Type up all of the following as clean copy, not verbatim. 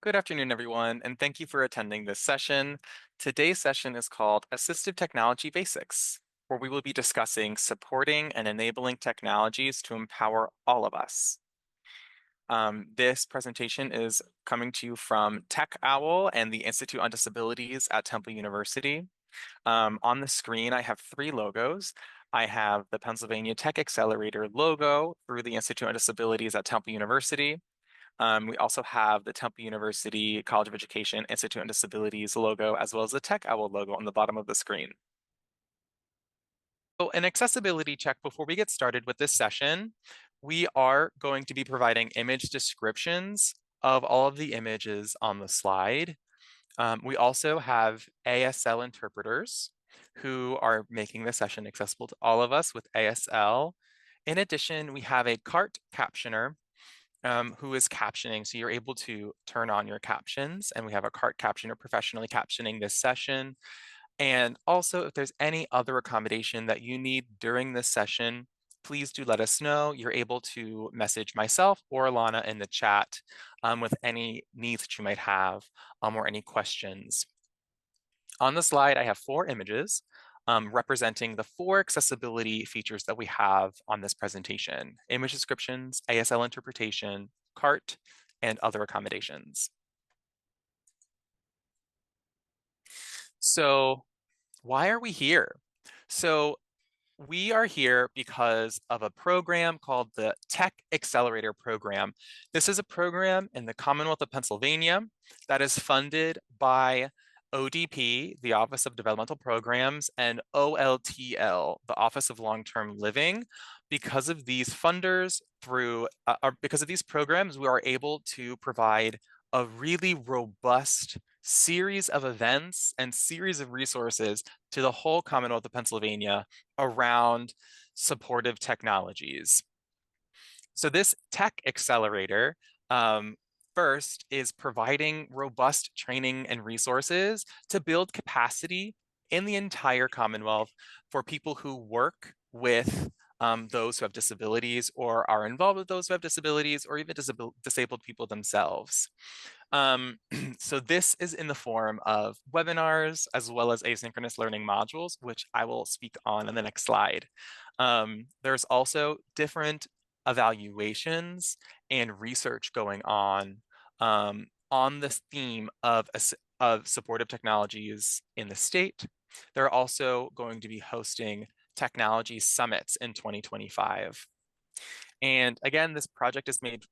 Good afternoon, everyone, and thank you for attending this session. Today's session is called Assistive Technology Basics, where we will be discussing supporting and enabling technologies to empower all of us. This presentation is coming to you from Tech Owl and the Institute on Disabilities at Temple University. On the screen, I have three logos. I have the Pennsylvania Tech Accelerator logo through the Institute on Disabilities at Temple University. We also have the Temple University College of Education Institute on Disabilities logo, as well as the Tech Owl logo on the bottom of the screen. So an accessibility check before we get started with this session. We are going to be providing image descriptions of all of the images on the slide. We also have ASL interpreters who are making the session accessible to all of us with ASL. In addition, we have a CART captioner who is captioning. So you're able to turn on your captions, and we have a CART captioner professionally captioning this session. And also, if there's any other accommodation that you need during this session, please do let us know. You're able to message myself or Alana in the chat with any needs that you might have or any questions. On the slide, I have four images representing the four accessibility features that we have on this presentation: image descriptions, ASL interpretation, CART, and other accommodations. So why are we here? So we are here because of a program called the Tech Accelerator program. This is a program in the Commonwealth of Pennsylvania that is funded by ODP, the Office of Developmental Programs, and OLTL, the Office of Long-Term Living. Because of these funders, because of these programs, we are able to provide a really robust series of events and series of resources to the whole Commonwealth of Pennsylvania around supportive technologies. So this Tech Accelerator first is providing robust training and resources to build capacity in the entire Commonwealth for people who work with those who have disabilities or are involved with those who have disabilities or even disabled people themselves. So this is in the form of webinars as well as asynchronous learning modules, which I will speak on in the next slide. There's also different evaluations and research going on this theme of supportive technologies in the state. They're also going to be hosting technology summits in 2025. And again, this project is made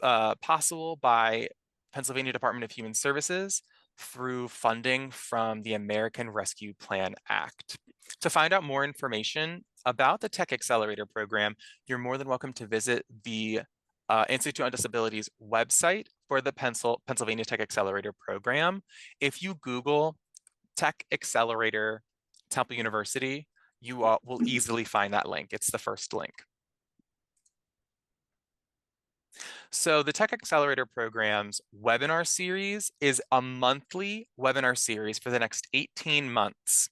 possible by Pennsylvania Department of Human Services through funding from the American Rescue Plan Act. To find out more information about the Tech Accelerator program, you're more than welcome to visit the Institute on Disabilities website for the Pennsylvania Tech Accelerator program. If you Google Tech Accelerator Temple University, you will easily find that link. It's the first link. So the Tech Accelerator program's webinar series is a monthly webinar series for the next 18 months.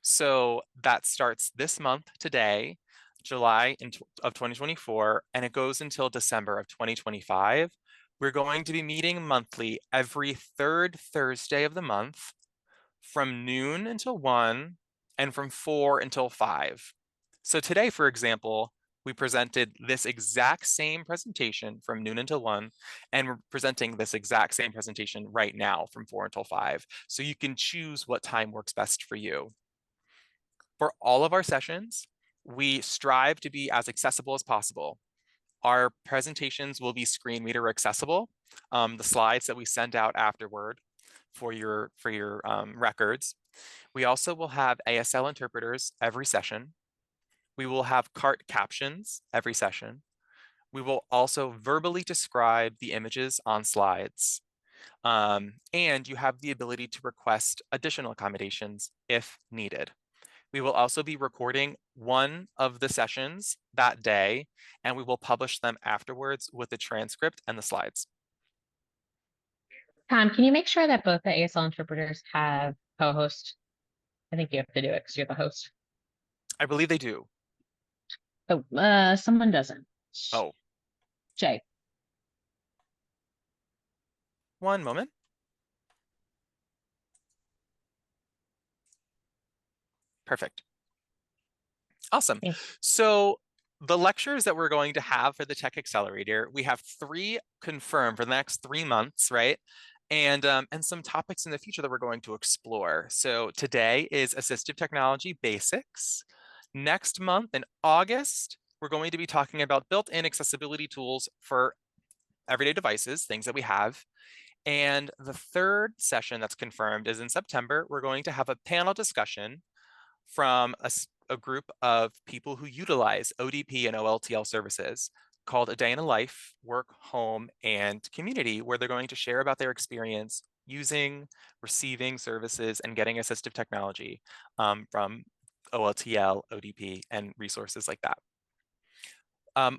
So that starts this month today, July of 2024, and it goes until December of 2025. We're going to be meeting monthly every third Thursday of the month from noon until 1 and from 4 until 5. So today, for example, we presented this exact same presentation from noon until 1, and we're presenting this exact same presentation right now from 4 until 5. So you can choose what time works best for you. For all of our sessions, we strive to be as accessible as possible. Our presentations will be screen reader accessible. The slides that we send out afterward for your records. We also will have ASL interpreters every session. We will have CART captions every session. We will also verbally describe the images on slides. And you have the ability to request additional accommodations if needed. We will also be recording one of the sessions that day, and we will publish them afterwards with the transcript and the slides. Tom, can you make sure that both the ASL interpreters have co-host? I think you have to do it because you're the host. I believe they do. Oh, someone doesn't. Oh. Jay. One moment. Perfect. Awesome. Thanks. So the lectures that we're going to have for the Tech Accelerator, we have 3 confirmed for the next 3 months, right? And some topics in the future that we're going to explore. So today is Assistive Technology Basics. Next month in August, we're going to be talking about built-in accessibility tools for everyday devices, things that we have. And the third session that's confirmed is in September. We're going to have a panel discussion from a group of people who utilize ODP and OLTL services called A Day in a Life, Work, Home, and Community, where they're going to share about their experience using, receiving services, and getting assistive technology from OLTL, ODP, and resources like that.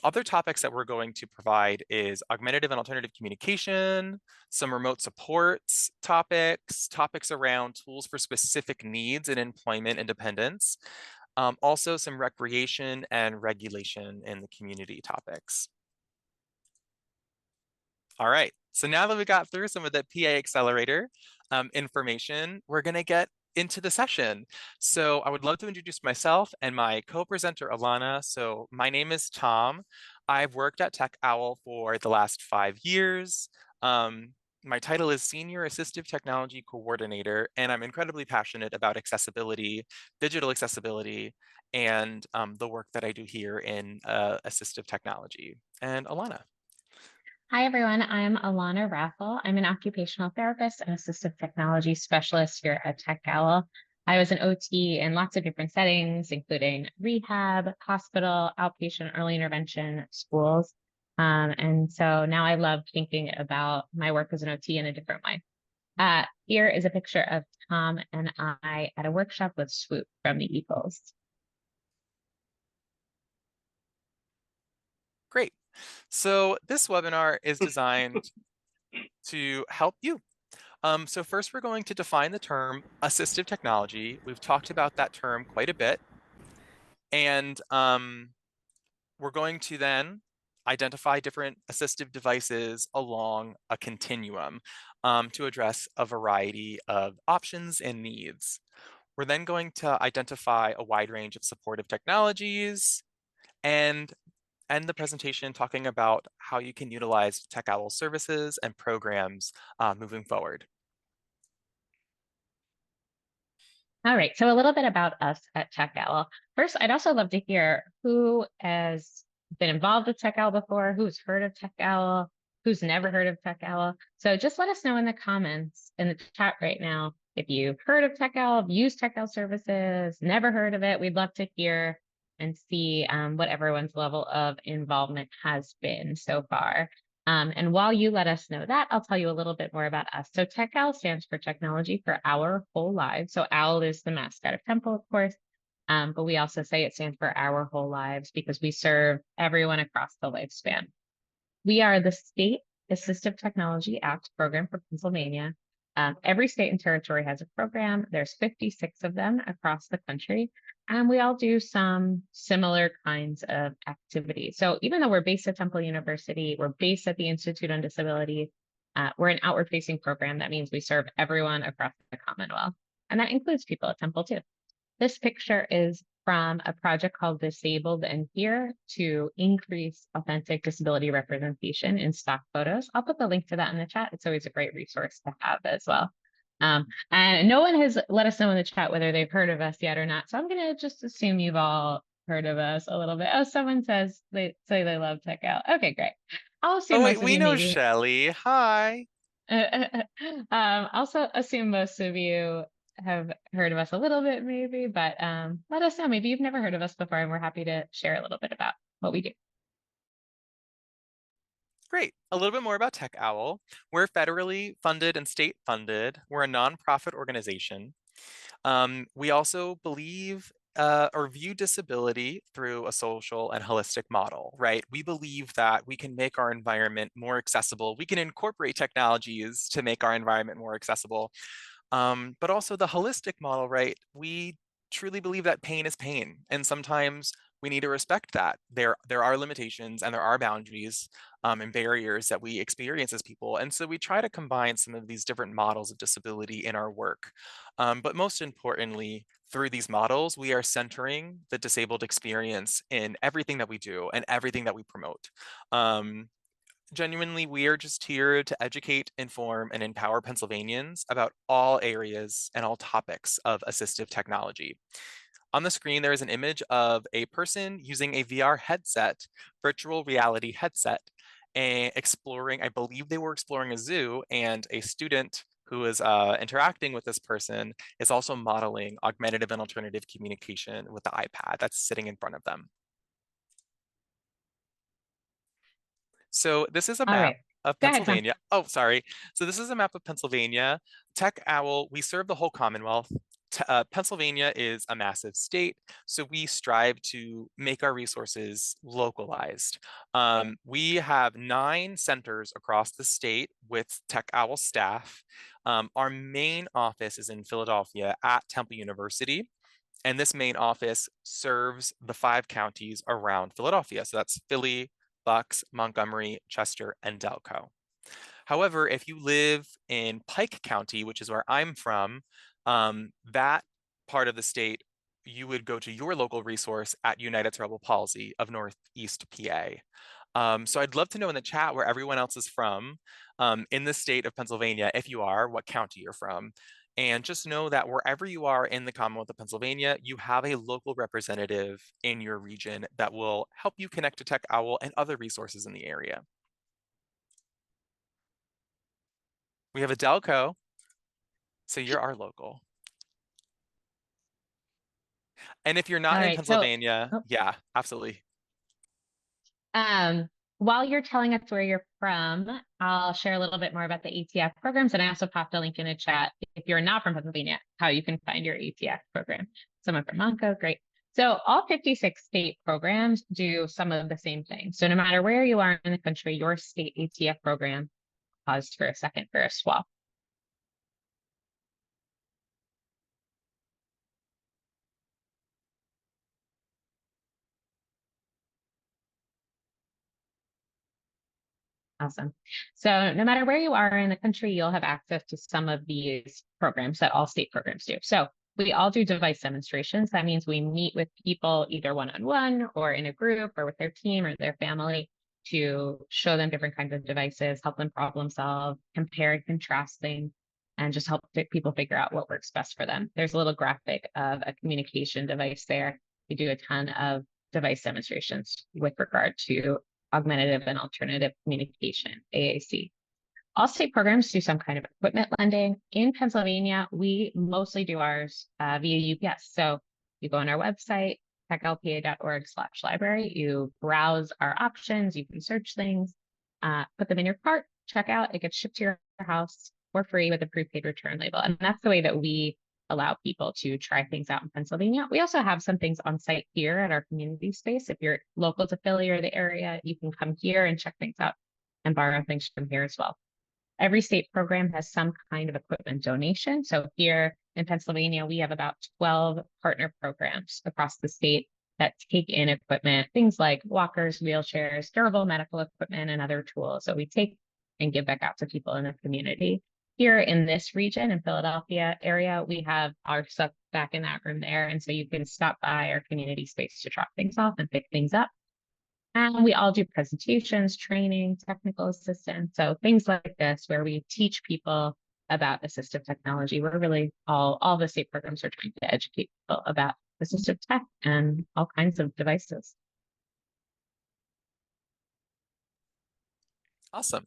Other topics that we're going to provide is augmentative and alternative communication, some remote supports topics around tools for specific needs and employment independence, also some recreation and regulation in the community topics. All right, so now that we got through some of the PA Accelerator information, we're gonna get into the session. So I would love to introduce myself and my co-presenter, Alana. So my name is Tom. I've worked at Tech Owl for the last 5 years. My title is Senior Assistive Technology Coordinator, and I'm incredibly passionate about accessibility, digital accessibility, and the work that I do here in assistive technology. And Alana. Hi, everyone. I'm Alana Raffel. I'm an occupational therapist and assistive technology specialist here at Tech Owl. I was an OT in lots of different settings, including rehab, hospital, outpatient, early intervention, schools. And so now I love thinking about my work as an OT in a different way. Here is a picture of Tom and I at a workshop with Swoop from the Eagles. Great. So this webinar is designed to help you. So first we're going to define the term assistive technology. We've talked about that term quite a bit. And we're going to then identify different assistive devices along a continuum to address a variety of options and needs. We're then going to identify a wide range of supportive technologies and end the presentation talking about how you can utilize Tech Owl services and programs moving forward. All right, so a little bit about us at Tech Owl. First, I'd also love to hear who has been involved with Tech Owl before, who's heard of Tech Owl, who's never heard of Tech Owl. So just let us know in the comments in the chat right now if you've heard of Tech Owl, used Tech Owl services, never heard of it. We'd love to hear and see what everyone's level of involvement has been so far. And while you let us know that, I'll tell you a little bit more about us. So Tech Owl stands for Technology for Our Whole Lives. So Owl is the mascot of Temple, of course, but we also say it stands for Our Whole Lives because we serve everyone across the lifespan. We are the State Assistive Technology Act program for Pennsylvania. Every state and territory has a program. There's 56 of them across the country. And we all do some similar kinds of activities. So even though we're based at Temple University, we're based at the Institute on Disability, we're an outward facing program. That means we serve everyone across the Commonwealth. And that includes people at Temple too. This picture is from a project called Disabled and Here to increase authentic disability representation in stock photos. I'll put the link to that in the chat. It's always a great resource to have as well. And no one has let us know in the chat whether they've heard of us yet or not. So I'm going to just assume you've all heard of us a little bit. Oh, someone says they say they love Tech Out. Okay, great. I'll Oh assume wait, most of we you know maybe. Shelly. Hi. Also assume most of you have heard of us a little bit maybe, but let us know. Maybe you've never heard of us before and we're happy to share a little bit about what we do. Great. A little bit more about Tech Owl. We're federally funded and state funded. We're a nonprofit organization. We also believe or view disability through a social and holistic model, right? We believe that we can make our environment more accessible. We can incorporate technologies to make our environment more accessible. But also the holistic model, right? We truly believe that pain is pain. And sometimes we need to respect that. There are limitations and there are boundaries and barriers that we experience as people. And so we try to combine some of these different models of disability in our work. But most importantly, through these models, we are centering the disabled experience in everything that we do and everything that we promote. Genuinely, we are just here to educate, inform, and empower Pennsylvanians about all areas and all topics of assistive technology. On the screen, there is an image of a person using a VR headset, virtual reality headset, and exploring, I believe they were exploring a zoo, and a student who is interacting with this person is also modeling augmentative and alternative communication with the iPad that's sitting in front of them. So this is a All map right. of Go ahead, Tom. Pennsylvania. Oh, sorry. So this is a map of Pennsylvania. Tech Owl, we serve the whole Commonwealth. Pennsylvania is a massive state, so we strive to make our resources localized. We have 9 centers across the state with Tech Owl staff. Our main office is in Philadelphia at Temple University. And this main office serves the 5 counties around Philadelphia. So that's Philly, Bucks, Montgomery, Chester, and Delco. However, if you live in Pike County, which is where I'm from, that part of the state, you would go to your local resource at United Cerebral Palsy of Northeast PA. So I'd love to know in the chat where everyone else is from in the state of Pennsylvania, if you are, what county you're from. And just know that wherever you are in the Commonwealth of Pennsylvania, you have a local representative in your region that will help you connect to Tech Owl and other resources in the area. We have a Delco, so you're our local. And if you're not All in right. So, Pennsylvania, oh, yeah, absolutely. um, while you're telling us where you're from, I'll share a little bit more about the ATF programs. And I also popped a link in a chat if you're not from Pennsylvania, how you can find your ATF program. Someone from Monco, great. So all 56 state programs do some of the same things. So no matter where you are in the country, your state ATF program, paused for a second for a swap. Awesome. So no matter where you are in the country, you'll have access to some of these programs that all state programs do. So we all do device demonstrations. That means we meet with people either one-on-one or in a group or with their team or their family to show them different kinds of devices, help them problem solve, compare and contrast things, and just help people figure out what works best for them. There's a little graphic of a communication device there. We do a ton of device demonstrations with regard to augmentative and alternative communication, AAC. All state programs do some kind of equipment lending. In Pennsylvania, we mostly do ours via UPS. So you go on our website, techlpa.org/library, you browse our options, you can search things, put them in your cart, check out, it gets shipped to your house for free with a prepaid return label. And that's the way that we allow people to try things out in Pennsylvania. We also have some things on site here at our community space. If you're local to Philly or the area, you can come here and check things out and borrow things from here as well. Every state program has some kind of equipment donation. So here in Pennsylvania, we have about 12 partner programs across the state that take in equipment, things like walkers, wheelchairs, durable medical equipment, and other tools. So we take and give back out to people in the community. Here in this region, in Philadelphia area, we have our stuff back in that room there. And so you can stop by our community space to drop things off and pick things up. And we all do presentations, training, technical assistance. So things like this, where we teach people about assistive technology. We're really all the state programs are trying to educate people about assistive tech and all kinds of devices. Awesome.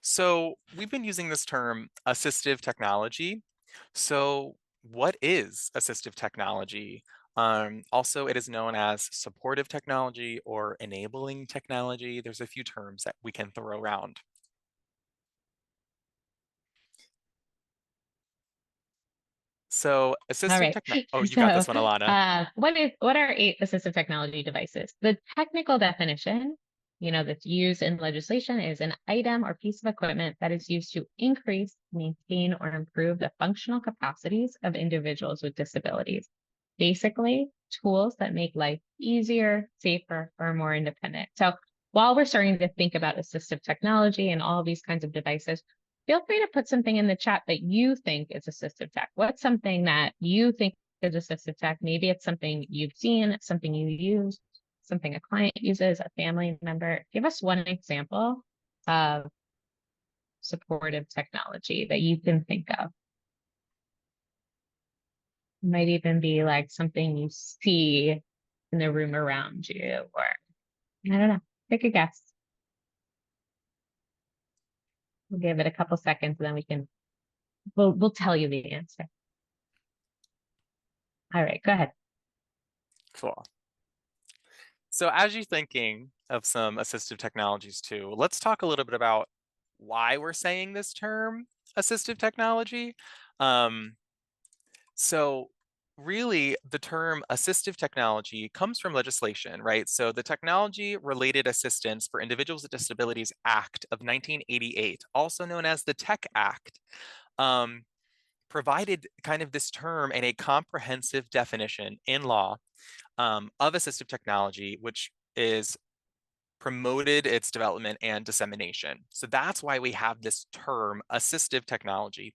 So we've been using this term assistive technology. So what is assistive technology? Also, it is known as supportive technology or enabling technology. There's a few terms that we can throw around. So All assistive right. technology, oh, you got So, this one, Alana. what are 8 assistive technology devices? The technical definition, that's used in legislation is an item or piece of equipment that is used to increase, maintain, or improve the functional capacities of individuals with disabilities. Basically, tools that make life easier, safer, or more independent. So while we're starting to think about assistive technology and all of these kinds of devices, feel free to put something in the chat that you think is assistive tech. What's something that you think is assistive tech? Maybe it's something you've seen, something you use, something a client uses, a family member. Give us one example of supportive technology that you can think of. It might even be like something you see in the room around you, or I don't know. Take a guess. We'll give it a couple seconds and then we'll tell you the answer. All right, go ahead. Cool. So as you're thinking of some assistive technologies too, let's talk a little bit about why we're saying this term assistive technology. Um, so really the term assistive technology comes from legislation, right? So the Technology Related Assistance for Individuals with Disabilities Act of 1988, also known as the Tech Act, um, provided kind of this term and a comprehensive definition in law of assistive technology, which is promoted its development and dissemination. So that's why we have this term assistive technology.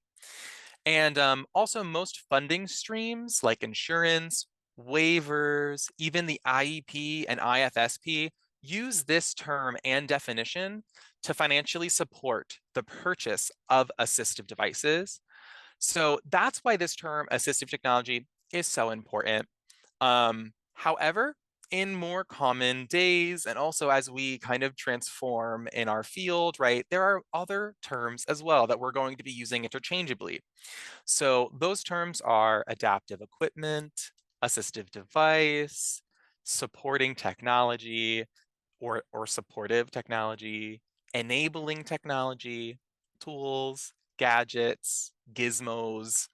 And also most funding streams like insurance, waivers, even the IEP and IFSP use this term and definition to financially support the purchase of assistive devices. So that's why this term assistive technology is so important. However, in more common days, and also as we kind of transform in our field, right, there are other terms as well that we're going to be using interchangeably. So those terms are adaptive equipment, assistive device, supporting technology, or supportive technology, enabling technology, tools, gadgets, gizmos.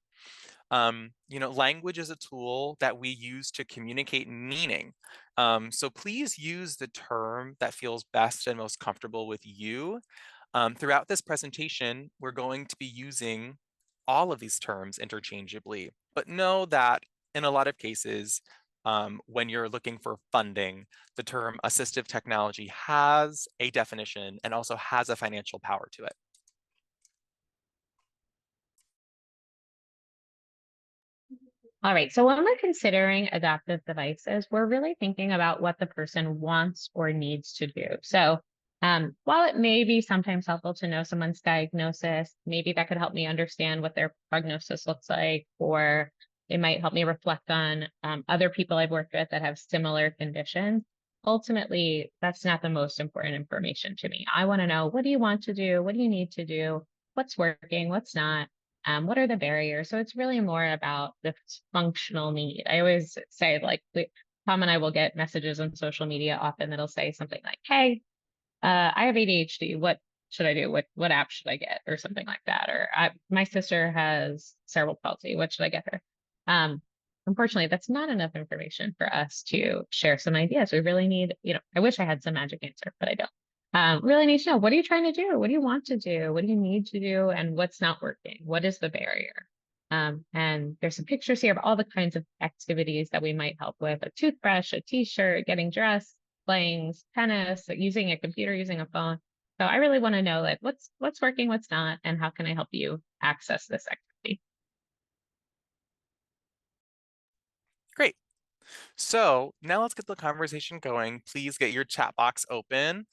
Language is a tool that we use to communicate meaning. So please use the term that feels best and most comfortable with you. Throughout this presentation, we're going to be using all of these terms interchangeably, but know that in a lot of cases, when you're looking for funding, the term assistive technology has a definition and also has a financial power to it. All right, so when we're considering adaptive devices, we're really thinking about what the person wants or needs to do. So while it may be sometimes helpful to know someone's diagnosis, maybe that could help me understand what their prognosis looks like, or it might help me reflect on other people I've worked with that have similar conditions. Ultimately, that's not the most important information to me. I want to know, what do you want to do? What do you need to do? What's working? What's not? What are the barriers? So it's really more about the functional need. I always say, like, Tom and I will get messages on social media often that'll say something like, "Hey, I have ADHD. What should I do? What app should I get?" Or something like that. Or my sister has cerebral palsy. What should I get her? Um, Unfortunately, that's not enough information for us to share some ideas. We really need, I wish I had some magic answer, but I don't. Really need to know, what are you trying to do? What do you want to do? What do you need to do? And what's not working? What is the barrier? And there's some pictures here of all the kinds of activities that we might help with: a toothbrush, a t-shirt, getting dressed, playing tennis, using a computer, using a phone. So I really want to know, like, what's working, what's not, and how can I help you access this activity? Great. So now let's get the conversation going. Please get your chat box open.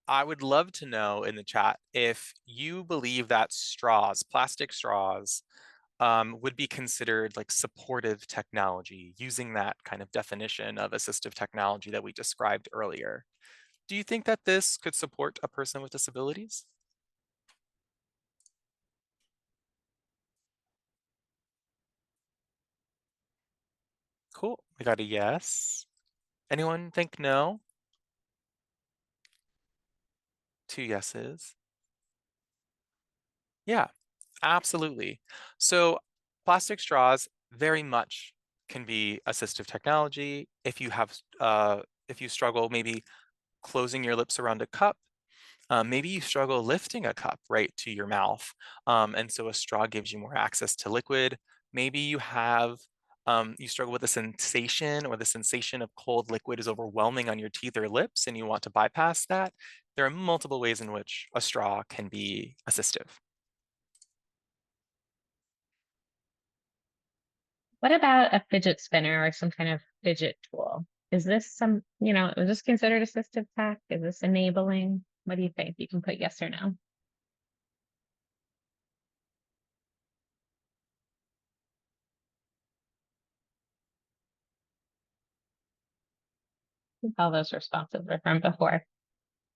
I would love to know in the chat if you believe that straws, plastic straws, would be considered like supportive technology, using that kind of definition of assistive technology that we described earlier. Do you think that this could support a person with disabilities? Cool, we got a yes. Anyone think no? Two yeses. Yeah, absolutely. So plastic straws very much can be assistive technology. If you struggle maybe closing your lips around a cup, maybe you struggle lifting a cup right to your mouth, and so a straw gives you more access to liquid. Maybe you have You struggle with the sensation or the sensation of cold liquid is overwhelming on your teeth or lips and you want to bypass that. There are multiple ways in which a straw can be assistive. What about a fidget spinner or some kind of fidget tool? Is this is this considered assistive tech? Is this enabling? What do you think? You can put yes or no. All those responses were from before.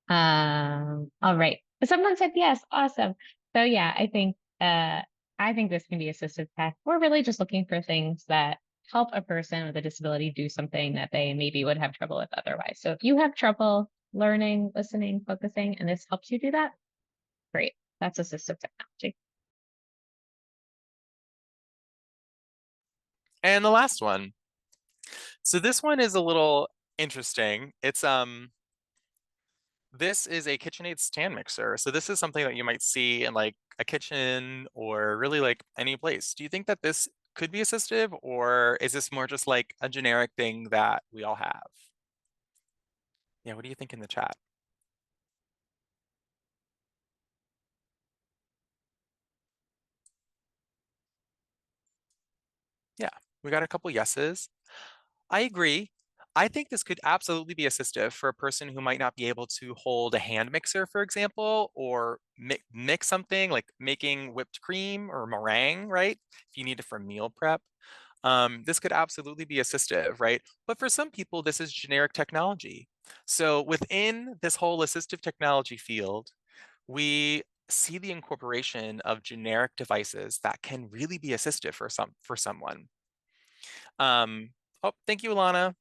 All right. Someone said yes. Awesome. So yeah, I think this can be assistive tech. We're really just looking for things that help a person with a disability do something that they maybe would have trouble with otherwise. So if you have trouble learning, listening, focusing, and this helps you do that, great. That's assistive technology. And the last one. So this one is a little interesting. This is a KitchenAid stand mixer. So this is something that you might see in like a kitchen or really like any place. Do you think that this could be assistive, or is this more just like a generic thing that we all have? Yeah, what do you think in the chat? Yeah, we got a couple yeses. I agree. I think this could absolutely be assistive for a person who might not be able to hold a hand mixer, for example, or mix something like making whipped cream or meringue, right? If you need it for meal prep. This could absolutely be assistive, right? But for some people, this is generic technology. So within this whole assistive technology field, we see the incorporation of generic devices that can really be assistive for someone. Oh, thank you, Alana.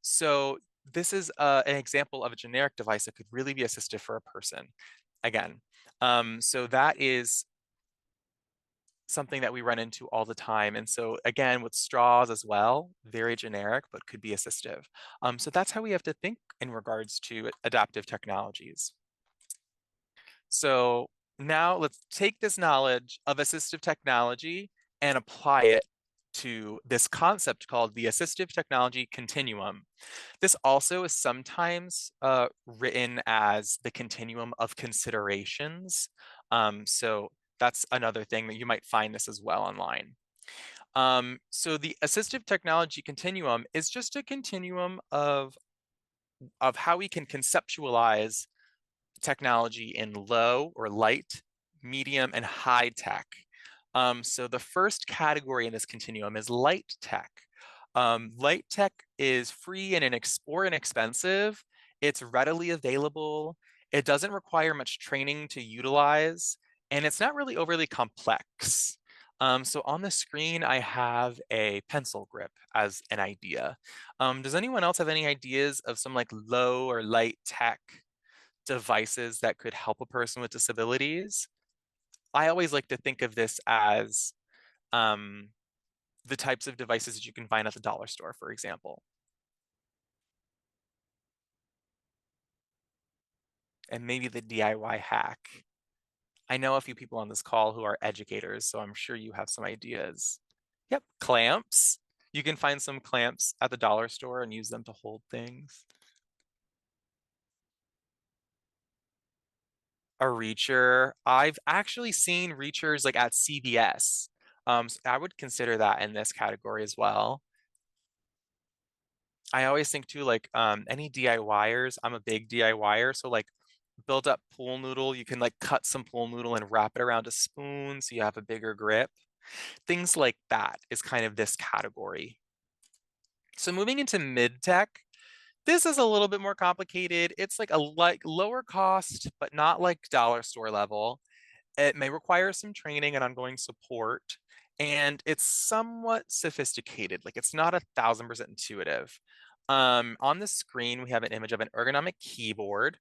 So this is an example of a generic device that could really be assistive for a person. Again, so that is something that we run into all the time. And so again, with straws as well, very generic, but could be assistive. So that's how we have to think in regards to adaptive technologies. So now let's take this knowledge of assistive technology and apply it to this concept called the assistive technology continuum. This also is sometimes written as the continuum of considerations. So that's another thing that you might find this as well online. So the assistive technology continuum is just a continuum of how we can conceptualize technology in low or light, medium, and high tech. So the first category in this continuum is light tech. Light tech is free and or inexpensive. It's readily available. It doesn't require much training to utilize, and it's not really overly complex. So on the screen, I have a pencil grip as an idea. Does anyone else have any ideas of some like low or light tech devices that could help a person with disabilities? I always like to think of this as um, the types of devices that you can find at the dollar store, for example. And maybe the DIY hack. I know a few people on this call who are educators, so I'm sure you have some ideas. Yep, clamps. You can find some clamps at the dollar store and use them to hold things. A reacher. I've actually seen reachers like at CVS. So I would consider that in this category as well. I always think too, like any DIYers, I'm a big DIYer, so like build up pool noodle, you can like cut some pool noodle and wrap it around a spoon so you have a bigger grip. Things like that is kind of this category. So moving into mid tech, this is a little bit more complicated. It's like a lower cost, but not like dollar store level. It may require some training and ongoing support, and it's somewhat sophisticated. Like it's not 1000% intuitive. On the screen, we have an image of an ergonomic keyboard.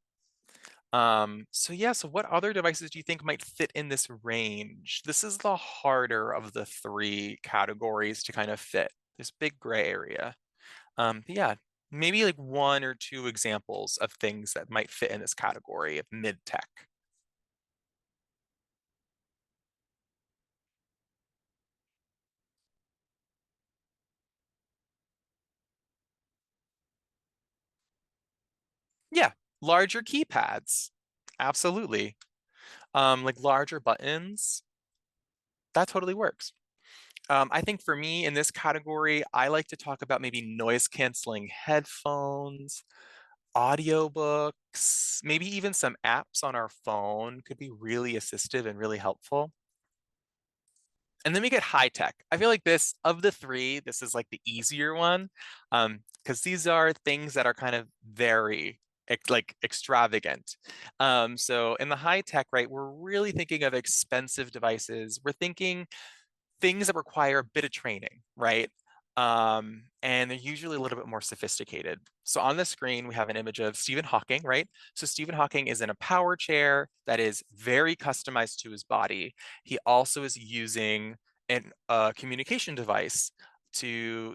So yeah, so what other devices do you think might fit in this range? This is the harder of the three categories to kind of fit, this big gray area. But yeah, maybe like one or two examples of things that might fit in this category of mid-tech. Yeah, larger keypads. Absolutely. Like larger buttons, that totally works. I think for me in this category, I like to talk about maybe noise canceling headphones, audiobooks, maybe even some apps on our phone could be really assistive and really helpful. And then we get high tech. I feel like this, of the three, this is like the easier one, because these are things that are kind of very like extravagant. So in the high tech, right, we're really thinking of expensive devices. We're thinking things that require a bit of training, right? And they're usually a little bit more sophisticated. So on the screen, we have an image of Stephen Hawking, right? So Stephen Hawking is in a power chair that is very customized to his body. He also is using a communication device to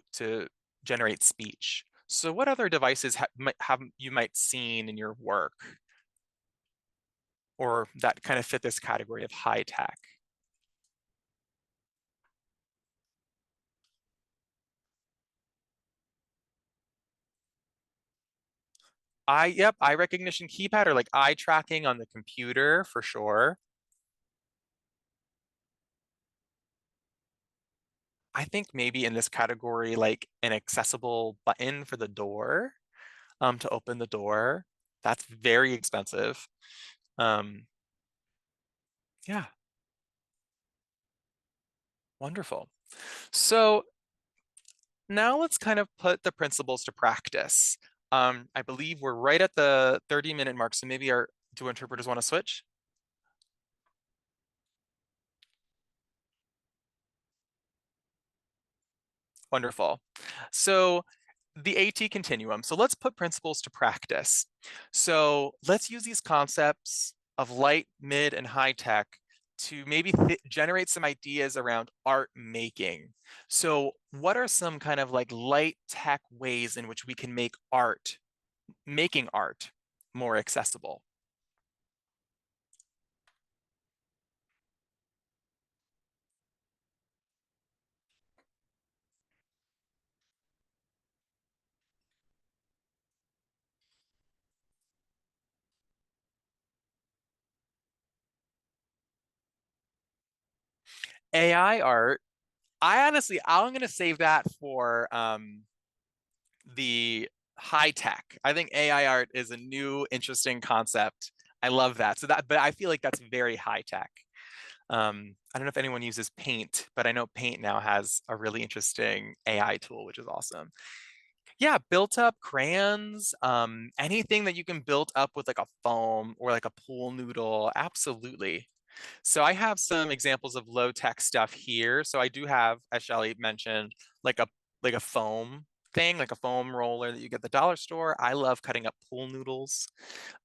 generate speech. So what other devices have you might seen in your work or that kind of fit this category of high tech? Yep, eye recognition keypad or like eye tracking on the computer for sure. I think maybe in this category, like an accessible button for the door, to open the door. That's very expensive. Um, yeah, wonderful. So now let's kind of put the principles to practice. I believe we're right at the 30-minute mark, so maybe our do interpreters want to switch? Wonderful. So the AT continuum. So let's put principles to practice. So let's use these concepts of light, mid, and high tech to maybe generate some ideas around art making. So what are some kind of like light tech ways in which we can make art, making art more accessible? AI art, I'm going to save that for the high tech. I think AI art is a new, interesting concept. I love that. So that, but I feel like that's very high tech. I don't know if anyone uses Paint, but I know Paint now has a really interesting AI tool, which is awesome. Yeah, built up crayons, anything that you can build up with like a foam or like a pool noodle, absolutely. So I have some examples of low tech stuff here. So I do have, as Shelly mentioned, like a like a foam thing, like a foam roller that you get at the dollar store. I love cutting up pool noodles.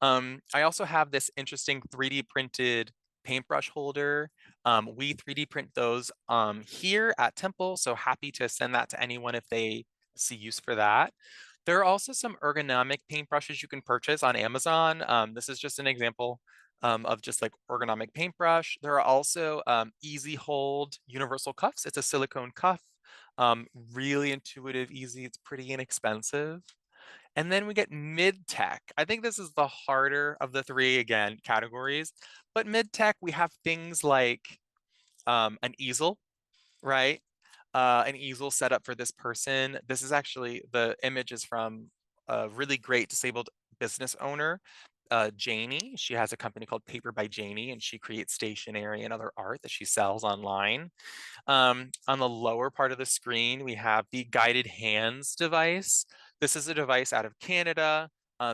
I also have this interesting 3D printed paintbrush holder. We 3D print those here at Temple, so happy to send that to anyone if they see use for that. There are also some ergonomic paintbrushes you can purchase on Amazon. This is just an example of just like ergonomic paintbrush. There are also easy hold universal cuffs. It's a silicone cuff, really intuitive, easy. It's pretty inexpensive. And then we get mid-tech. I think this is the harder of the three, again, categories. But mid-tech, we have things like an easel, right? An easel set up for this person. This is actually, the image is from a really great disabled business owner, Janie. She has a company called Paper by Janie, and she creates stationery and other art that she sells online. On the lower part of the screen, we have the guided hands device. This is a device out of Canada,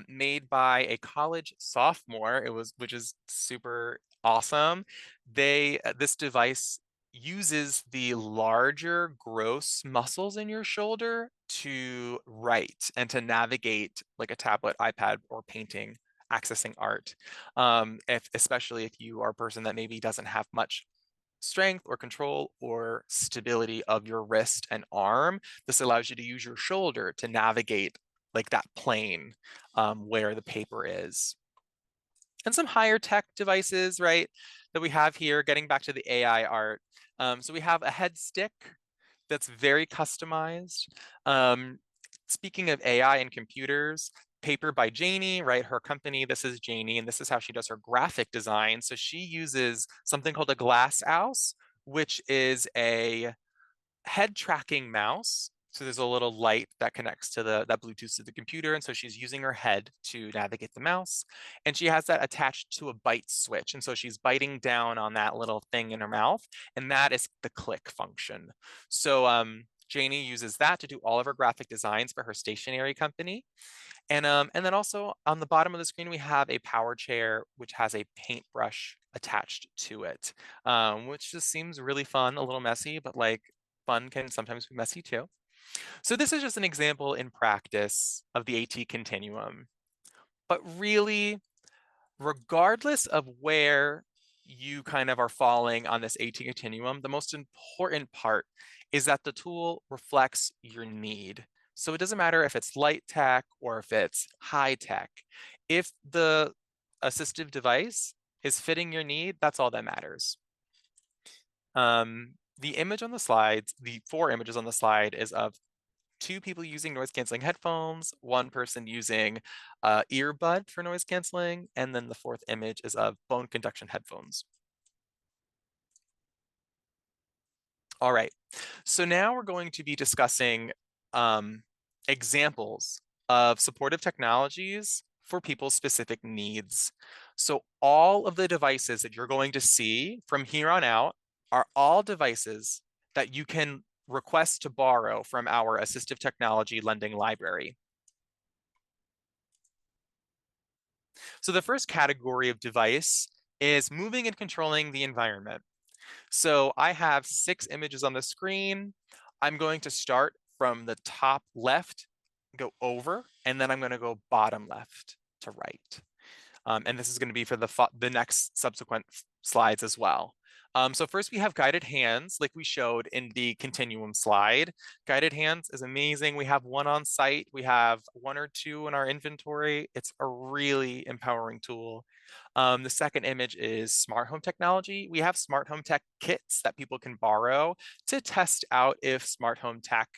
made by a college sophomore. Which is super awesome. This device uses the larger gross muscles in your shoulder to write and to navigate like a tablet, iPad, or painting, accessing art. Especially if you are a person that maybe doesn't have much strength or control or stability of your wrist and arm. This allows you to use your shoulder to navigate like that plane where the paper is. And some higher tech devices, right, that we have here, getting back to the AI art. So we have a head stick that's very customized. Speaking of AI and computers, paper by Janie, right? Her company, this is Janie, and this is how she does her graphic design. So she uses something called a glass house, which is a head tracking mouse. So there's a little light that connects to that Bluetooth to the computer. And so she's using her head to navigate the mouse. And she has that attached to a bite switch. And so she's biting down on that little thing in her mouth. And that is the click function. So Janie uses that to do all of her graphic designs for her stationery company. And then also on the bottom of the screen, we have a power chair, which has a paintbrush attached to it, which just seems really fun, a little messy, but like fun can sometimes be messy too. So this is just an example in practice of the AT continuum. But really, regardless of where you kind of are falling on this AT continuum, the most important part is that the tool reflects your need. So it doesn't matter if it's light tech or if it's high tech. If the assistive device is fitting your need, that's all that matters. The image on the slides, the 4 images on the slide is of 2 people using noise canceling headphones, 1 person using earbud for noise canceling, and then the 4th image is of bone conduction headphones. All right, so now we're going to be discussing examples of supportive technologies for people's specific needs. So all of the devices that you're going to see from here on out are all devices that you can request to borrow from our assistive technology lending library. So the first category of device is moving and controlling the environment. So I have 6 images on the screen. I'm going to start from the top left, go over, and then I'm going to go bottom left to right. And this is going to be for the next subsequent slides as well. So first we have guided hands, like we showed in the continuum slide. Guided hands is amazing. We have 1 on site. We have 1 or 2 in our inventory. It's a really empowering tool. The second image is smart home technology. We have smart home tech kits that people can borrow to test out if smart home tech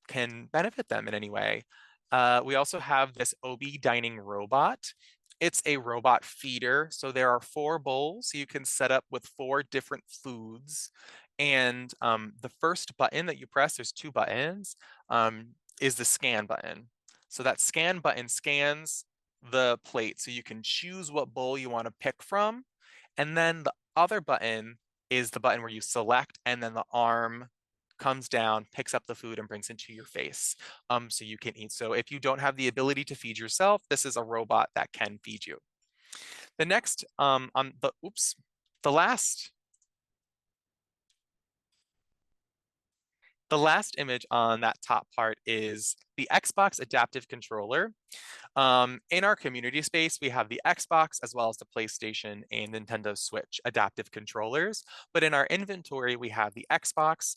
can benefit them in any way. We also have this Obi dining robot. It's a robot feeder. So there are 4 bowls you can set up with 4 different foods. And the first button that you press, there's 2 buttons, is the scan button. So that scan button scans the plate. So you can choose what bowl you want to pick from. And then the other button is the button where you select and then the arm comes down, picks up the food and brings it to your face so you can eat. So if you don't have the ability to feed yourself, this is a robot that can feed you. The next on the, oops, the last image on that top part is the Xbox adaptive controller. In our community space, we have the Xbox as well as the PlayStation and Nintendo Switch adaptive controllers. But in our inventory, we have the Xbox.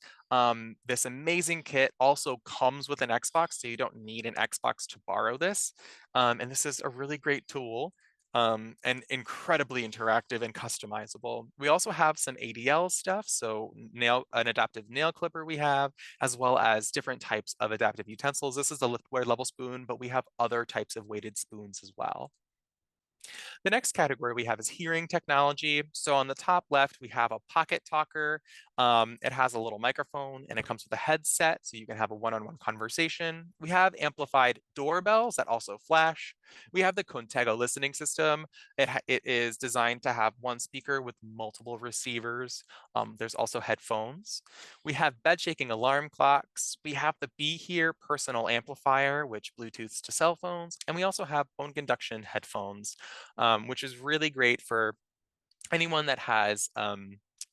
This amazing kit also comes with an Xbox, so you don't need an Xbox to borrow this. And this is a really great tool. And incredibly interactive and customizable. We also have some ADL stuff, so an adaptive nail clipper we have, as well as different types of adaptive utensils. This is a liftware level spoon, but we have other types of weighted spoons as well. The next category we have is hearing technology. So on the top left, we have a pocket talker. It has a little microphone and it comes with a headset, so you can have a one-on-one conversation. We have amplified doorbells that also flash. We have the Contego listening system. It is designed to have 1 speaker with multiple receivers. There's also headphones. We have bed shaking alarm clocks. We have the Be Here personal amplifier, which Bluetooths to cell phones. And we also have bone conduction headphones, which is really great for anyone that has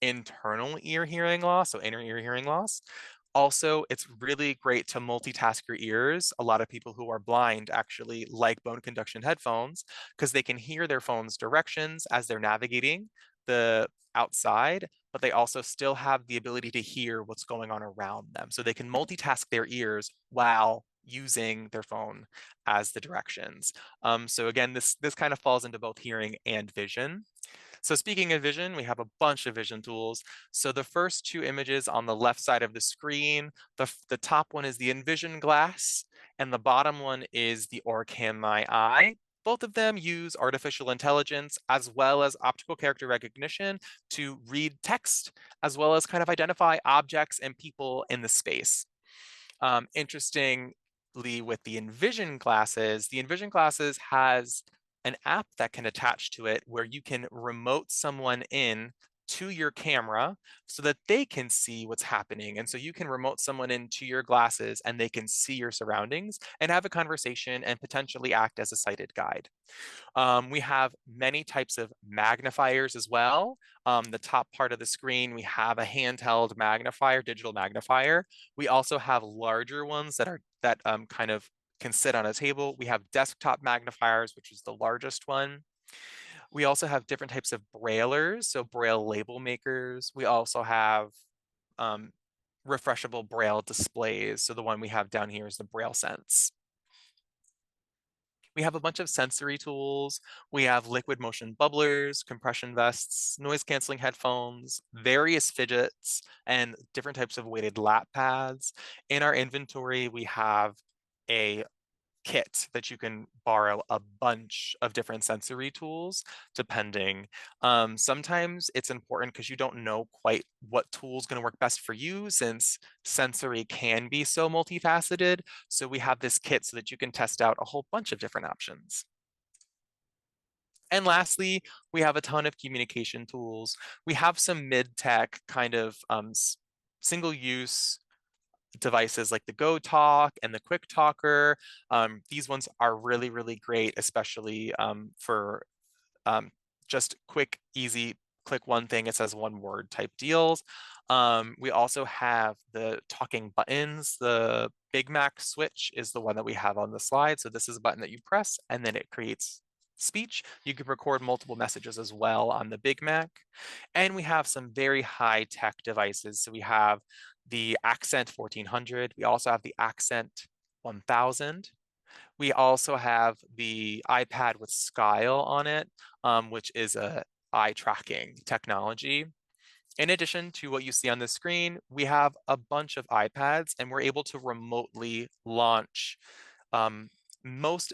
internal ear hearing loss, so inner ear hearing loss. Also, it's really great to multitask your ears. A lot of people who are blind actually like bone conduction headphones because they can hear their phone's directions as they're navigating the outside, but they also still have the ability to hear what's going on around them. So they can multitask their ears while using their phone as the directions. So again, this kind of falls into both hearing and vision. So speaking of vision, we have a bunch of vision tools. So the first two images on the left side of the screen, the top one is the Envision glass, and the bottom one is the Orcam My Eye. Both of them use artificial intelligence as well as optical character recognition to read text, as well as kind of identify objects and people in the space. Interestingly, with the Envision glasses has an app that can attach to it where you can remote someone in to your camera so that they can see what's happening. And so you can remote someone into your glasses and they can see your surroundings and have a conversation and potentially act as a sighted guide. We have many types of magnifiers as well. The top part of the screen, we have a handheld magnifier, digital magnifier. We also have larger ones that kind of can sit on a table. We have desktop magnifiers, which is the largest one. We also have different types of braillers, so braille label makers. We also have um, refreshable braille displays. So the one we have down here is the Braille Sense. We have a bunch of sensory tools. We have liquid motion bubblers, compression vests, noise canceling headphones, various fidgets, and different types of weighted lap pads. In our inventory, we have a kit that you can borrow a bunch of different sensory tools depending. Sometimes it's important because you don't know quite what tool is going to work best for you since sensory can be so multifaceted. So we have this kit so that you can test out a whole bunch of different options. And lastly, we have a ton of communication tools. We have some mid-tech kind of single-use devices like the Go Talk and the Quick Talker. These ones are really, really great, especially for just quick, easy, click one thing, it says one word type deals. We also have the talking buttons. The Big Mac switch is the one that we have on the slide. So this is a button that you press and then it creates speech. You can record multiple messages as well on the Big Mac. And we have some very high tech devices. So we have the Accent 1400. We also have the Accent 1000. We also have the iPad with Skyle on it, which is a eye tracking technology. In addition to what you see on the screen, we have a bunch of iPads and we're able to remotely launch most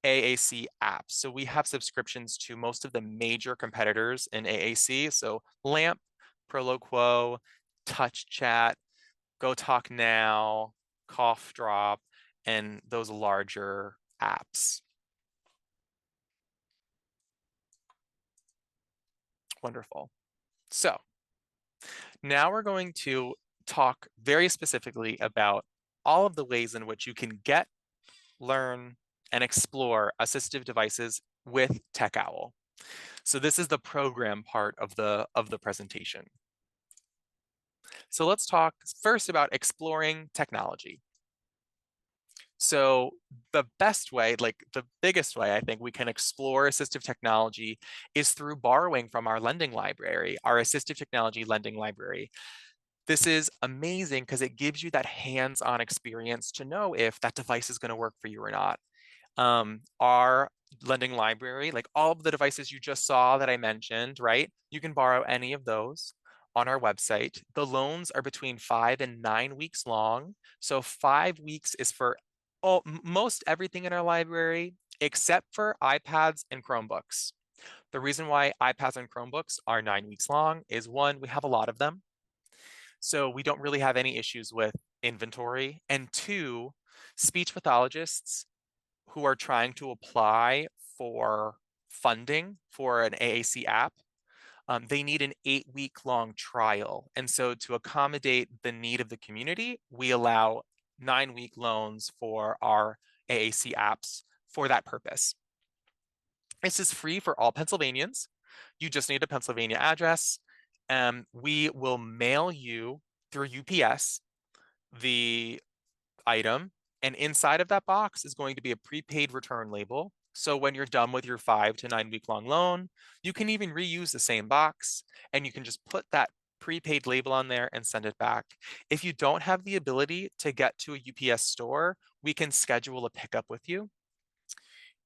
AAC apps. So we have subscriptions to most of the major competitors in AAC. So LAMP, Proloquo, Touch Chat, Go Talk Now, Cough Drop, and those larger apps. Wonderful. So now we're going to talk very specifically about all of the ways in which you can get, learn, and explore assistive devices with TechOwl. So this is the program part of the presentation. So let's talk first about exploring technology. So the best way, like the biggest way I think we can explore assistive technology is through borrowing from our lending library, our assistive technology lending library. This is amazing because it gives you that hands-on experience to know if that device is going to work for you or not. Our lending library, like all of the devices you just saw that I mentioned, right? You can borrow any of those on our website. The loans are between 5 and 9 weeks long. So 5 weeks is for most everything in our library, except for iPads and Chromebooks. The reason why iPads and Chromebooks are 9 weeks long is one, we have a lot of them. So we don't really have any issues with inventory. And two, speech pathologists who are trying to apply for funding for an AAC app, they need an 8-week long trial. And so to accommodate the need of the community, we allow 9-week loans for our AAC apps for that purpose. This is free for all Pennsylvanians. You just need a Pennsylvania address. We will mail you through UPS the item, and inside of that box is going to be a prepaid return label. So when you're done with your 5 to 9 week long loan, you can even reuse the same box and you can just put that prepaid label on there and send it back. If you don't have the ability to get to a UPS store, we can schedule a pickup with you.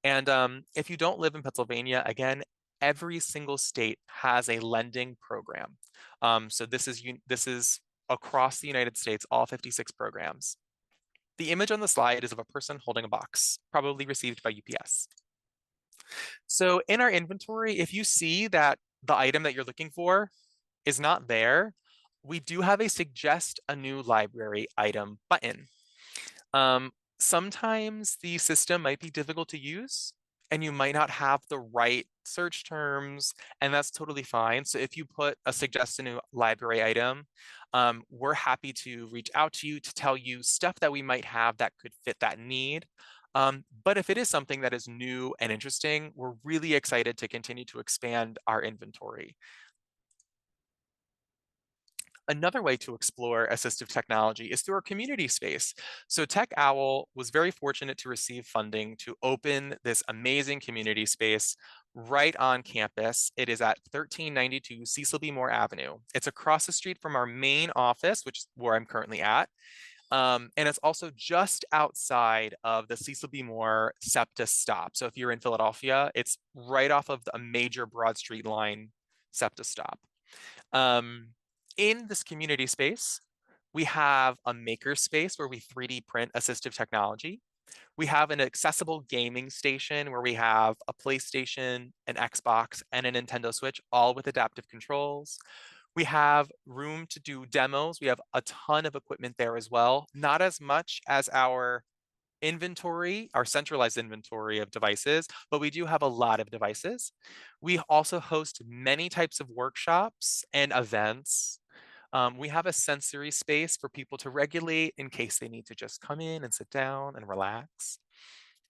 And if you don't live in Pennsylvania, again, every single state has a lending program. So this is across the United States, all 56 programs. The image on the slide is of a person holding a box, probably received by UPS. So in our inventory, if you see that the item that you're looking for is not there, we do have a suggest a new library item button. Um, Sometimes the system might be difficult to use and you might not have the right search terms, and that's totally fine. So if you put a suggest a new library item, we're happy to reach out to you to tell you stuff that we might have that could fit that need. But if it is something that is new and interesting, we're really excited to continue to expand our inventory. Another way to explore assistive technology is through our community space. So Tech Owl was very fortunate to receive funding to open this amazing community space right on campus. It is at 1392 Cecil B. Moore Avenue. It's across the street from our main office, which is where I'm currently at. And it's also just outside of the Cecil B. Moore SEPTA stop. So if you're in Philadelphia, it's right off of a major Broad Street line SEPTA stop. Um, in this community space, we have a maker space where we 3D print assistive technology. We have an accessible gaming station where we have a PlayStation, an Xbox, and a Nintendo Switch, all with adaptive controls. We have room to do demos. We have a ton of equipment there as well, not as much as our inventory, our centralized inventory of devices, but we do have a lot of devices. We also host many types of workshops and events. We have a sensory space for people to regulate in case they need to just come in and sit down and relax.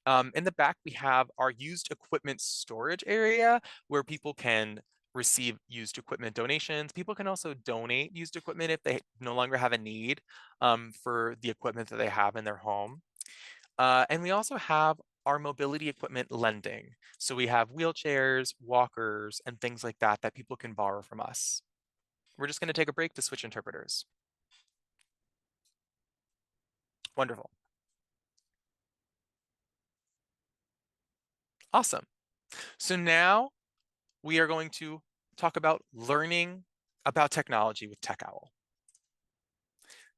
In the back, we have our used equipment storage area where people can receive used equipment donations. People can also donate used equipment if they no longer have a need for the equipment that they have in their home. And we also have our mobility equipment lending. So we have wheelchairs, walkers, and things like that that people can borrow from us. We're just going to take a break to switch interpreters. Wonderful. Awesome. So now we are going to talk about learning about technology with Tech Owl.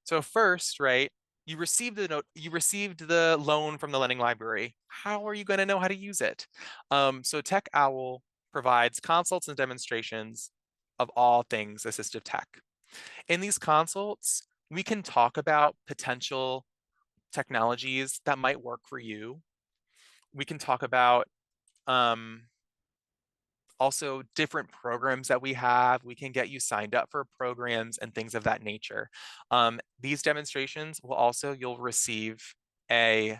So first, right, you received the loan from the lending library. How are you going to know how to use it? So Tech Owl provides consults and demonstrations of all things assistive tech. In these consults, we can talk about potential technologies that might work for you. We can talk about um, also different programs that we have. We can get you signed up for programs and things of that nature. These demonstrations will also, you'll receive a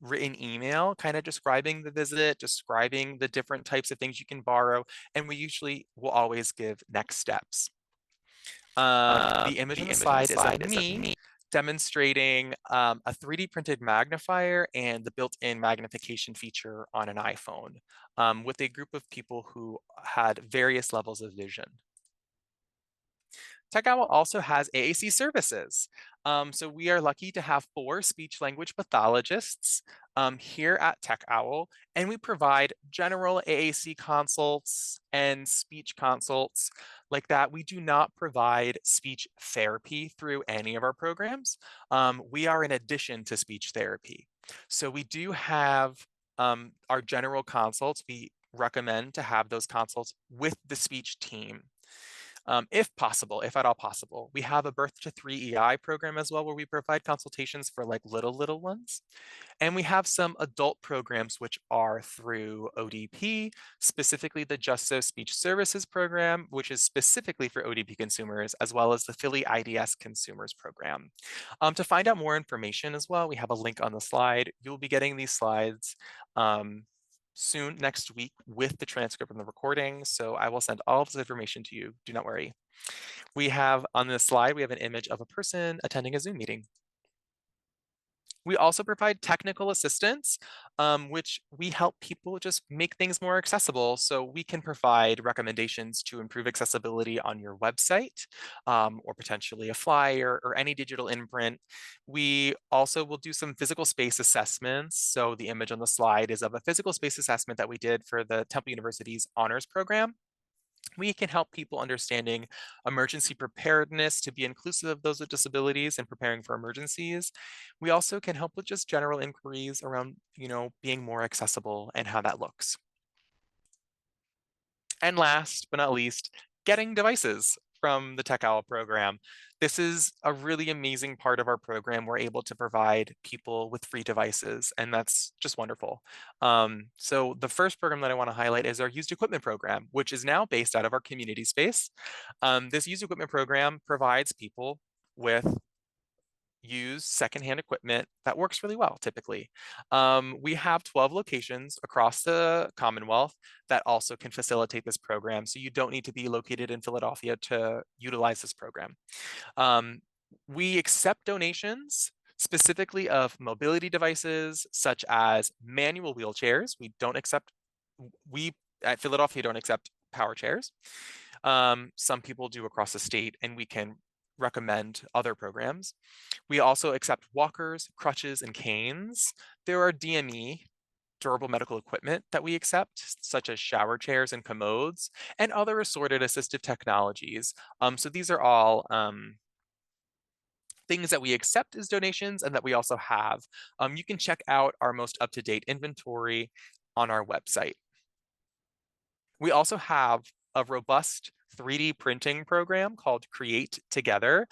written email kind of describing the visit, describing the different types of things you can borrow, and we usually will always give next steps. The image on the slide is of me demonstrating a 3D printed magnifier and the built-in magnification feature on an iPhone with a group of people who had various levels of vision. Tech Owl also has AAC services. So we are lucky to have 4 speech language pathologists here at Tech Owl, and we provide general AAC consults and speech consults like that. We do not provide speech therapy through any of our programs. We are in addition to speech therapy. So we do have our general consults. We recommend to have those consults with the speech team. If possible, if at all possible. We have a Birth to 3 EI program as well, where we provide consultations for like little ones. And we have some adult programs which are through ODP, specifically the Just So Speech Services program, which is specifically for ODP consumers, as well as the Philly IDS Consumers program. To find out more information as well, we have a link on the slide. You'll be getting these slides soon next week with the transcript and the recording. So I will send all of this information to you. Do not worry. We have on this slide, we have an image of a person attending a Zoom meeting. We also provide technical assistance, which we help people just make things more accessible. So we can provide recommendations to improve accessibility on your website, or potentially a flyer or any digital imprint. We also will do some physical space assessments. So the image on the slide is of a physical space assessment that we did for the Temple University's honors program. We can help people understanding emergency preparedness to be inclusive of those with disabilities and preparing for emergencies. We also can help with just general inquiries around, being more accessible and how that looks. And last but not least, getting devices from the Tech Owl program. This is a really amazing part of our program. We're able to provide people with free devices, and that's just wonderful. So the first program that I want to highlight is our used equipment program, which is now based out of our community space. This used equipment program provides people with use secondhand equipment that works really well typically. We have 12 locations across the Commonwealth that also can facilitate this program. So you don't need to be located in Philadelphia to utilize this program. Um, we accept donations specifically of mobility devices such as manual wheelchairs. We at Philadelphia don't accept power chairs. Some people do across the state, and we can recommend other programs. We also accept walkers, crutches, and canes. There are DME, durable medical equipment, that we accept, such as shower chairs and commodes, and other assorted assistive technologies. So these are all things that we accept as donations and that we also have. You can check out our most up-to-date inventory on our website. We also have a robust 3D printing program called Create Together.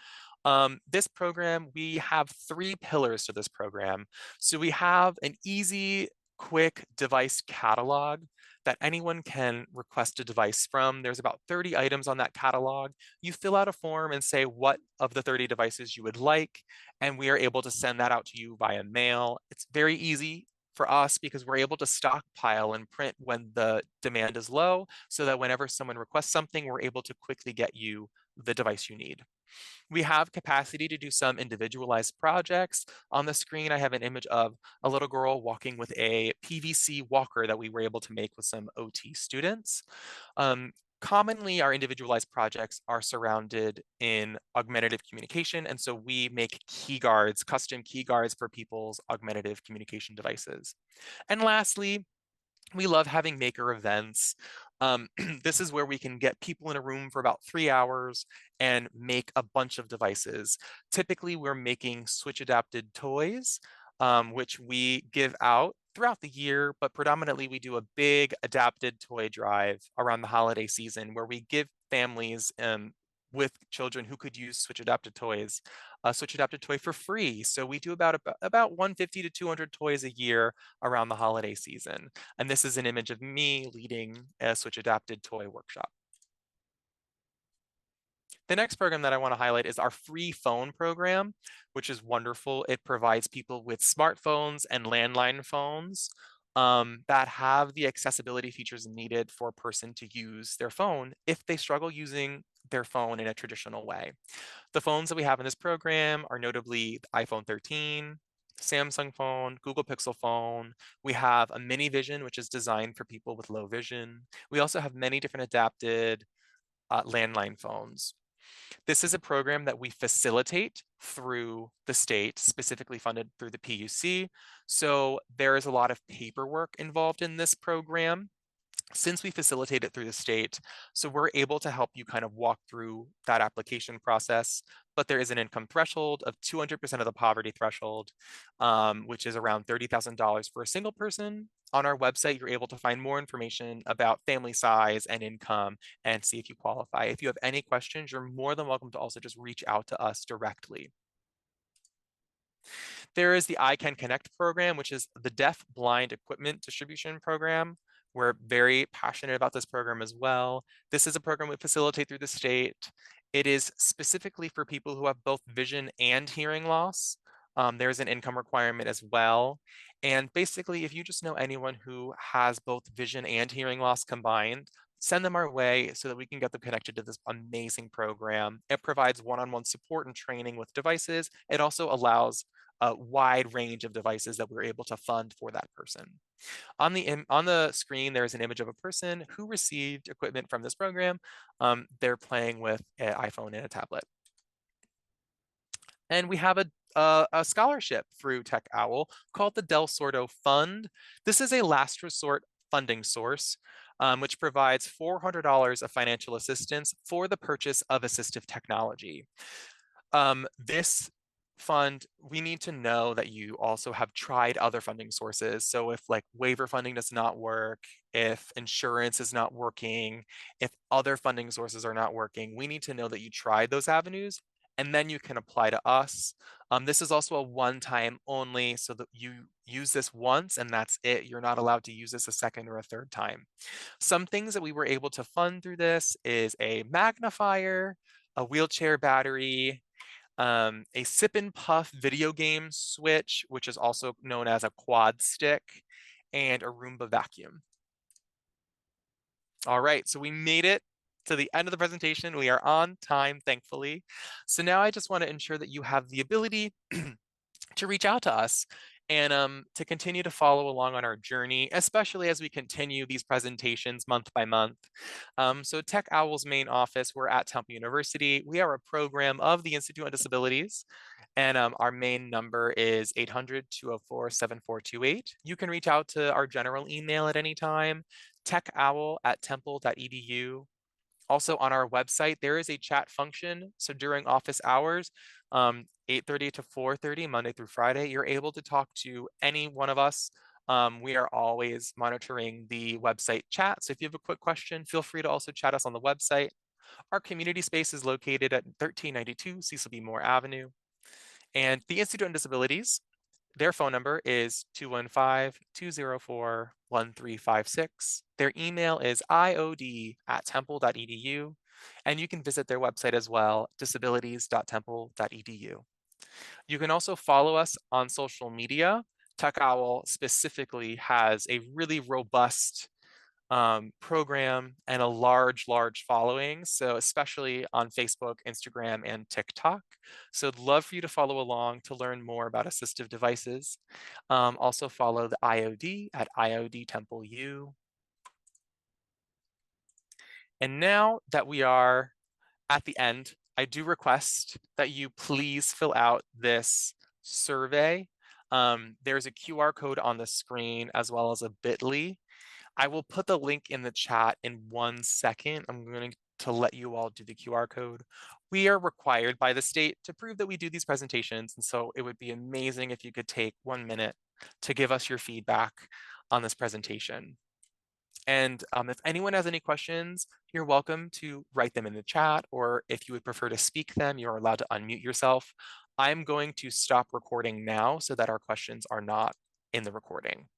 This program, we have 3 pillars to this program. So we have an easy, quick device catalog that anyone can request a device from. There's about 30 items on that catalog. You fill out a form and say what of the 30 devices you would like, and we are able to send that out to you via mail. It's very easy for us because we're able to stockpile and print when the demand is low, so that whenever someone requests something, we're able to quickly get you the device you need. We have capacity to do some individualized projects. On the screen, I have an image of a little girl walking with a PVC walker that we were able to make with some OT students. Commonly, our individualized projects are surrounded in augmentative communication, and so we make key guards, custom key guards for people's augmentative communication devices. And lastly, we love having maker events. This is where we can get people in a room for about 3 hours and make a bunch of devices. Typically, we're making switch adapted toys, which we give out throughout the year, but predominantly we do a big adapted toy drive around the holiday season where we give families with children who could use switch adapted toys a switch adapted toy for free. So we do about 150 to 200 toys a year around the holiday season. And this is an image of me leading a switch adapted toy workshop. The next program that I want to highlight is our free phone program, which is wonderful. It provides people with smartphones and landline phones that have the accessibility features needed for a person to use their phone if they struggle using their phone in a traditional way. The phones that we have in this program are notably the iPhone 13, Samsung phone, Google Pixel phone. We have a mini vision, which is designed for people with low vision. We also have many different adapted landline phones. This is a program that we facilitate through the state, specifically funded through the PUC. So there is a lot of paperwork involved in this program since we facilitate it through the state. So we're able to help you kind of walk through that application process, but there is an income threshold of 200% of the poverty threshold, which is around $30,000 for a single person. On our website, you're able to find more information about family size and income and see if you qualify. If you have any questions, you're more than welcome to also just reach out to us directly. There is the I Can Connect program, which is the deaf blind equipment distribution program. We're very passionate about this program as well. This is a program we facilitate through the state. It is specifically for people who have both vision and hearing loss. There's an income requirement as well. And basically, if you just know anyone who has both vision and hearing loss combined, send them our way so that we can get them connected to this amazing program. It provides one-on-one support and training with devices. It also allows a wide range of devices that we're able to fund for that person. On the screen, there's an image of a person who received equipment from this program. They're playing with an iPhone and a tablet. And we have a scholarship through Tech Owl called the Del Sordo Fund. This is a last resort funding source, which provides $400 of financial assistance for the purchase of assistive technology. This fund, we need to know that you also have tried other funding sources. So if like waiver funding does not work, if insurance is not working, if other funding sources are not working, we need to know that you tried those avenues and then you can apply to us. This is also a one-time only, so that you use this once and that's it. You're not allowed to use this a second or a third time. Some things that we were able to fund through this is a magnifier, a wheelchair battery, a sip and puff video game switch, which is also known as a quad stick, and a Roomba vacuum. All right, so we made it to the end of the presentation. We are on time, thankfully. So now I just want to ensure that you have the ability to reach out to us and to continue to follow along on our journey, especially as we continue these presentations month by month. So Tech Owl's main office, we're at Temple University. We are a program of the Institute on Disabilities, and our main number is 800-204-7428. You can reach out to our general email at any time, techowl@temple.edu. Also on our website, there is a chat function. So during office hours, 8:30 to 4:30, Monday through Friday, you're able to talk to any one of us. We are always monitoring the website chat. So if you have a quick question, feel free to also chat us on the website. Our community space is located at 1392 Cecil B. Moore Avenue. And the Institute on Disabilities, their phone number is 215-204-1356. Their email is iod@temple.edu. And you can visit their website as well, disabilities.temple.edu. You can also follow us on social media. Tech Owl specifically has a really robust program and a large following. So especially on Facebook, Instagram, and TikTok. So I'd love for you to follow along to learn more about assistive devices. Also follow the IOD at IOD Temple U. And now that we are at the end, I do request that you please fill out this survey. There's a QR code on the screen as well as a bit.ly. I will put the link in the chat in 1 second. I'm going to let you all do the QR code. We are required by the state to prove that we do these presentations, and so it would be amazing if you could take 1 minute to give us your feedback on this presentation. And if anyone has any questions, you're welcome to write them in the chat, or if you would prefer to speak them, you're allowed to unmute yourself. I'm going to stop recording now so that our questions are not in the recording.